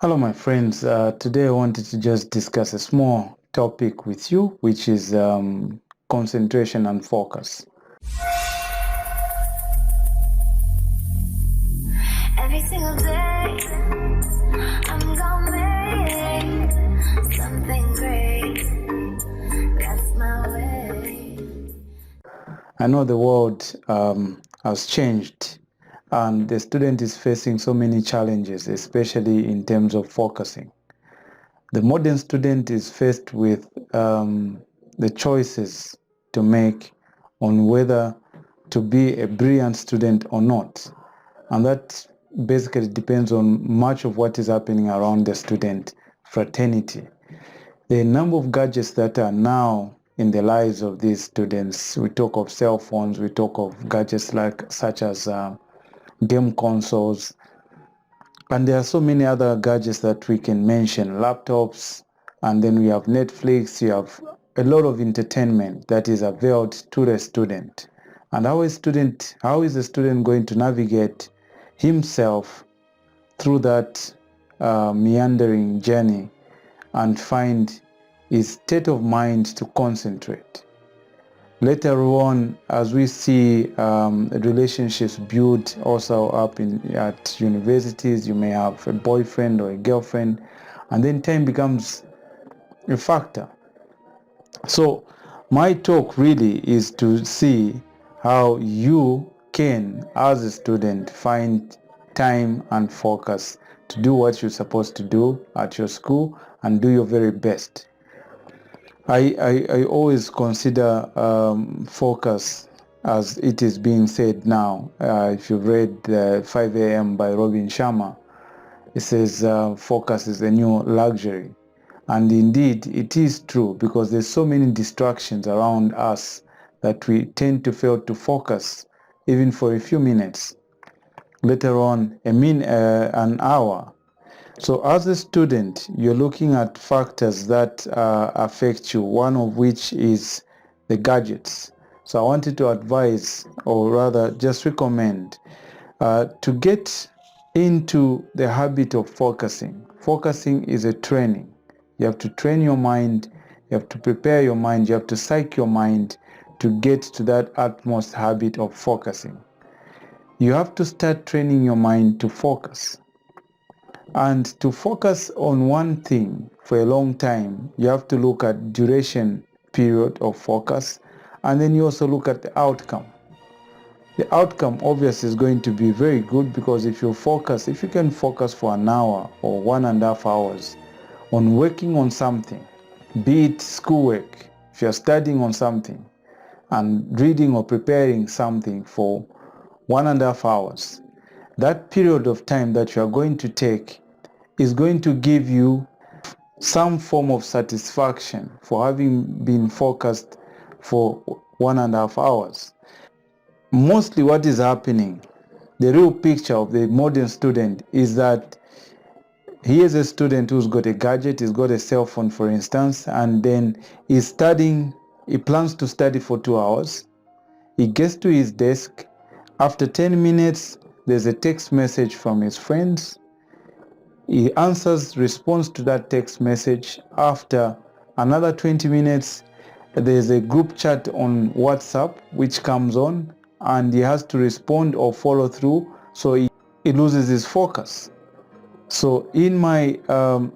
Hello, my friends. Today I wanted to just discuss a small topic with you, which is concentration and focus. Every single day, I'm gonna make something great. That's my way. I know the world has changed, and the student is facing so many challenges, especially in terms of focusing. The modern student is faced with the choices to make on whether to be a brilliant student or not. And that basically depends on much of what is happening around the student fraternity. The number of gadgets that are now in the lives of these students, we talk of cell phones, we talk of gadgets such as game consoles, and there are so many other gadgets that we can mention, laptops, and then we have Netflix, you have a lot of entertainment that is availed to the student. And how is the student going to navigate himself through that meandering journey and find his state of mind to concentrate? Later on, as we see relationships build also up at universities, you may have a boyfriend or a girlfriend, and then time becomes a factor. So my talk really is to see how you can, as a student, find time and focus to do what you're supposed to do at your school and do your very best. I always consider focus as it is being said now. If you've read 5 a.m. by Robin Sharma, it says focus is a new luxury. And indeed, it is true because there's so many distractions around us that we tend to fail to focus even for a few minutes. Later on, an hour. So as a student, you're looking at factors that affect you, one of which is the gadgets. So I wanted to advise, or rather just recommend, to get into the habit of focusing. Focusing is a training. You have to train your mind, you have to prepare your mind, you have to psych your mind to get to that utmost habit of focusing. You have to start training your mind to focus. And to focus on one thing for a long time, you have to look at duration period of focus, and then you also look at the outcome. The outcome obviously is going to be very good because if you can focus for an hour or 1.5 hours on working on something, be it schoolwork, if you're studying on something and reading or preparing something for 1.5 hours, that period of time that you are going to take is going to give you some form of satisfaction for having been focused for 1.5 hours. Mostly what is happening, the real picture of the modern student is that he is a student who's got a gadget, he's got a cell phone for instance, and then he's studying, he plans to study for 2 hours. He gets to his desk, after 10 minutes there's a text message from his friends. He responds to that text message. After another 20 minutes, there's a group chat on WhatsApp which comes on and he has to respond or follow through, so he loses his focus. So in my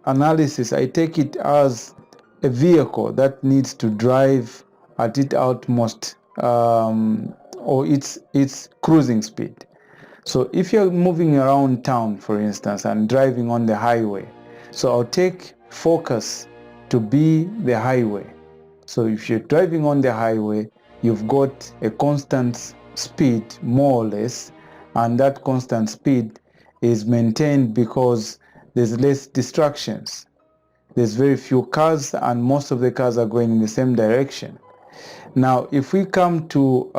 analysis, I take it as a vehicle that needs to drive at its utmost or its cruising speed. So if you're moving around town, for instance, and driving on the highway, so I'll take focus to be the highway. So if you're driving on the highway, you've got a constant speed, more or less, and that constant speed is maintained because there's less distractions. There's very few cars and most of the cars are going in the same direction. Now, if we come to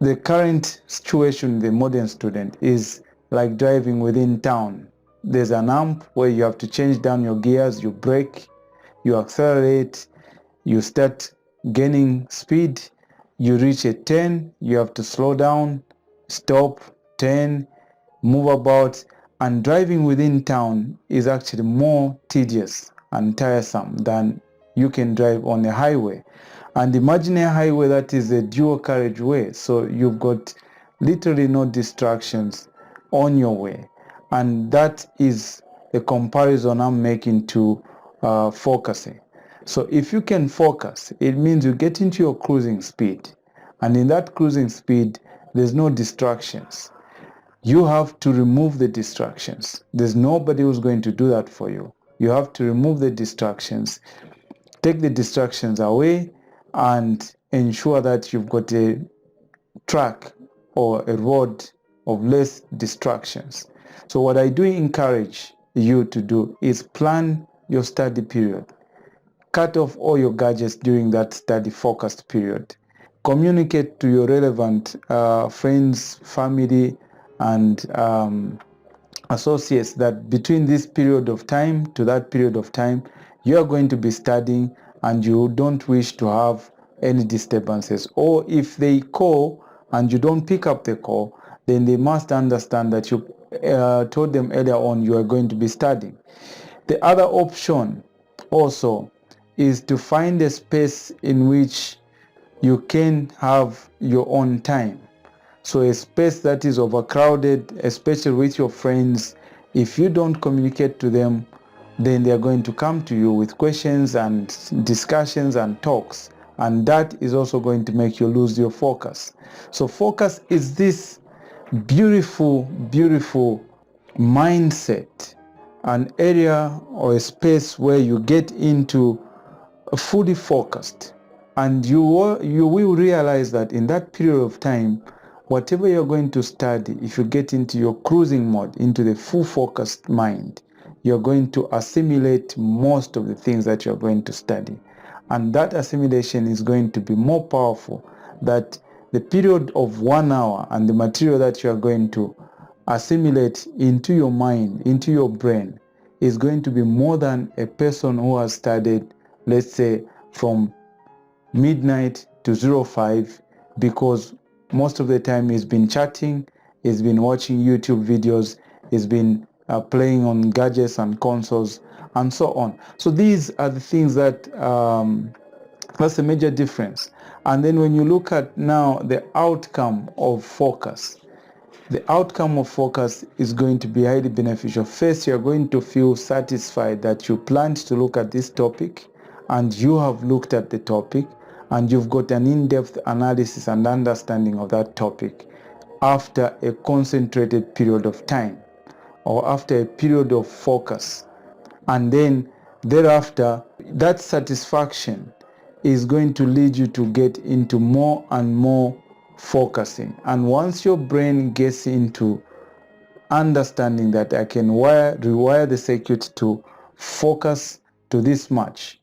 the current situation, the modern student is like driving within town. There's an amp where you have to change down your gears, you brake, you accelerate, you start gaining speed, you reach a 10, you have to slow down, stop, 10, move about, And driving within town is actually more tedious and tiresome than you can drive on a highway. And imagine a highway that is a dual carriageway, so you've got literally no distractions on your way. And that is a comparison I'm making to focusing. So if you can focus, it means you get into your cruising speed. And in that cruising speed, there's no distractions. You have to remove the distractions. There's nobody who's going to do that for you. You have to remove the distractions, take the distractions away, and ensure that you've got a track or a road of less distractions. So what I do encourage you to do is plan your study period. Cut off all your gadgets during that study focused period. Communicate to your relevant friends, family, and associates that between this period of time to that period of time, you are going to be studying and you don't wish to have any disturbances. Or if they call and you don't pick up the call, then they must understand that you told them earlier on you are going to be studying. The other option also is to find a space in which you can have your own time. So a space that is overcrowded, especially with your friends, if you don't communicate to them, then they are going to come to you with questions and discussions and talks. And that is also going to make you lose your focus. So focus is this beautiful, beautiful mindset, an area or a space where you get into fully focused. And you will realize that in that period of time, whatever you're going to study, if you get into your cruising mode, into the full focused mind, you're going to assimilate most of the things that you're going to study. And that assimilation is going to be more powerful than the period of 1 hour and the material that you're going to assimilate into your mind, into your brain, is going to be more than a person who has studied, let's say, from midnight to 05, because most of the time he's been chatting, he's been watching YouTube videos, he's been playing on gadgets and consoles and so on. So these are the things that that's a major difference. And then when you look at now the outcome of focus, the outcome of focus is going to be highly beneficial. First, you're going to feel satisfied that you planned to look at this topic and you have looked at the topic and you've got an in-depth analysis and understanding of that topic after a concentrated period of time or after a period of focus. And then thereafter, that satisfaction is going to lead you to get into more and more focusing. And once your brain gets into understanding that I can rewire the circuit to focus to this much,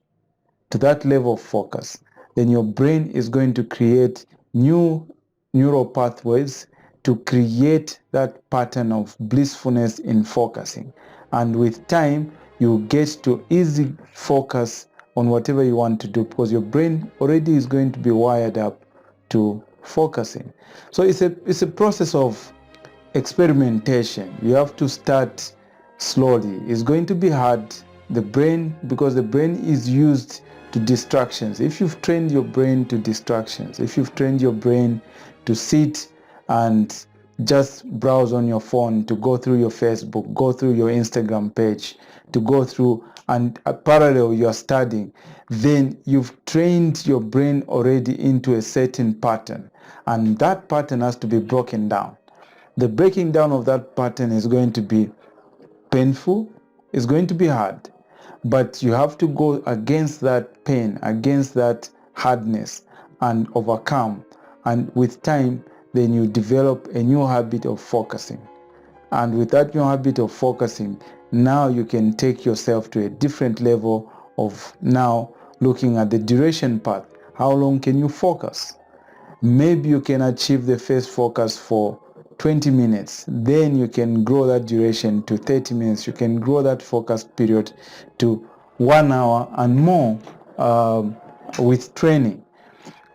to that level of focus, then your brain is going to create new neural pathways to create that pattern of blissfulness in focusing. And with time, you get to easy focus on whatever you want to do because your brain already is going to be wired up to focusing. So it's a process of experimentation. You have to start slowly. It's going to be hard. The brain, because the brain is used to distractions. If you've trained your brain to distractions, if you've trained your brain to sit and just browse on your phone, to go through your Facebook, go through your Instagram page, to go through and parallel you're studying, then you've trained your brain already into a certain pattern, and that pattern has to be broken down. The breaking down of that pattern is going to be painful, it's going to be hard, but you have to go against that pain, against that hardness, and overcome. And with time, then you develop a new habit of focusing. And with that new habit of focusing, now you can take yourself to a different level of now looking at the duration path. How long can you focus? Maybe you can achieve the first focus for 20 minutes. Then you can grow that duration to 30 minutes. You can grow that focus period to 1 hour and more with training.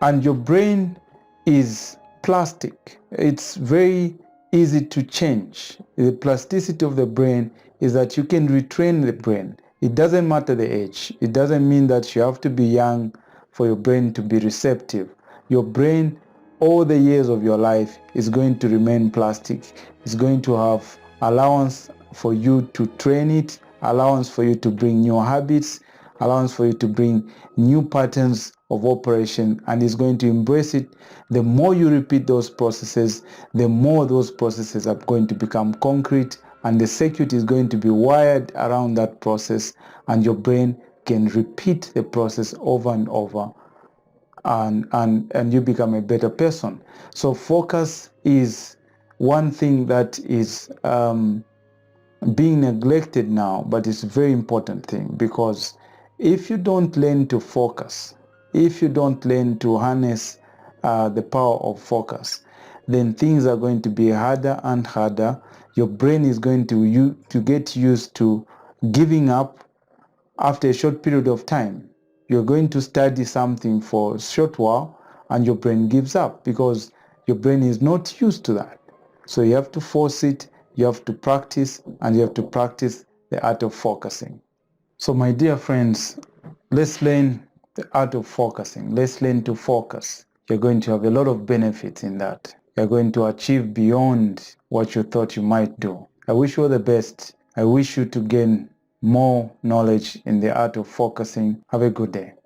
And your brain is plastic. It's very easy to change. The plasticity of the brain is that you can retrain the brain. It doesn't matter the age. It doesn't mean that you have to be young for your brain to be receptive. Your brain, all the years of your life, is going to remain plastic. It's going to have allowance for you to train it, allowance for you to bring new habits, allowance for you to bring new patterns of operation, and is going to embrace it. The more you repeat those processes, the more those processes are going to become concrete, and the circuit is going to be wired around that process, and your brain can repeat the process over and over, and you become a better person. So focus is one thing that is being neglected now, but it's a very important thing, because if you don't learn to focus, if you don't learn to harness the power of focus, then things are going to be harder and harder. Your brain is going to get used to giving up after a short period of time. You're going to study something for a short while and your brain gives up because your brain is not used to that. So you have to force it, you have to practice, and you have to practice the art of focusing. So my dear friends, let's learn the art of focusing. Let's learn to focus. You're going to have a lot of benefits in that. You're going to achieve beyond what you thought you might do. I wish you all the best. I wish you to gain more knowledge in the art of focusing. Have a good day.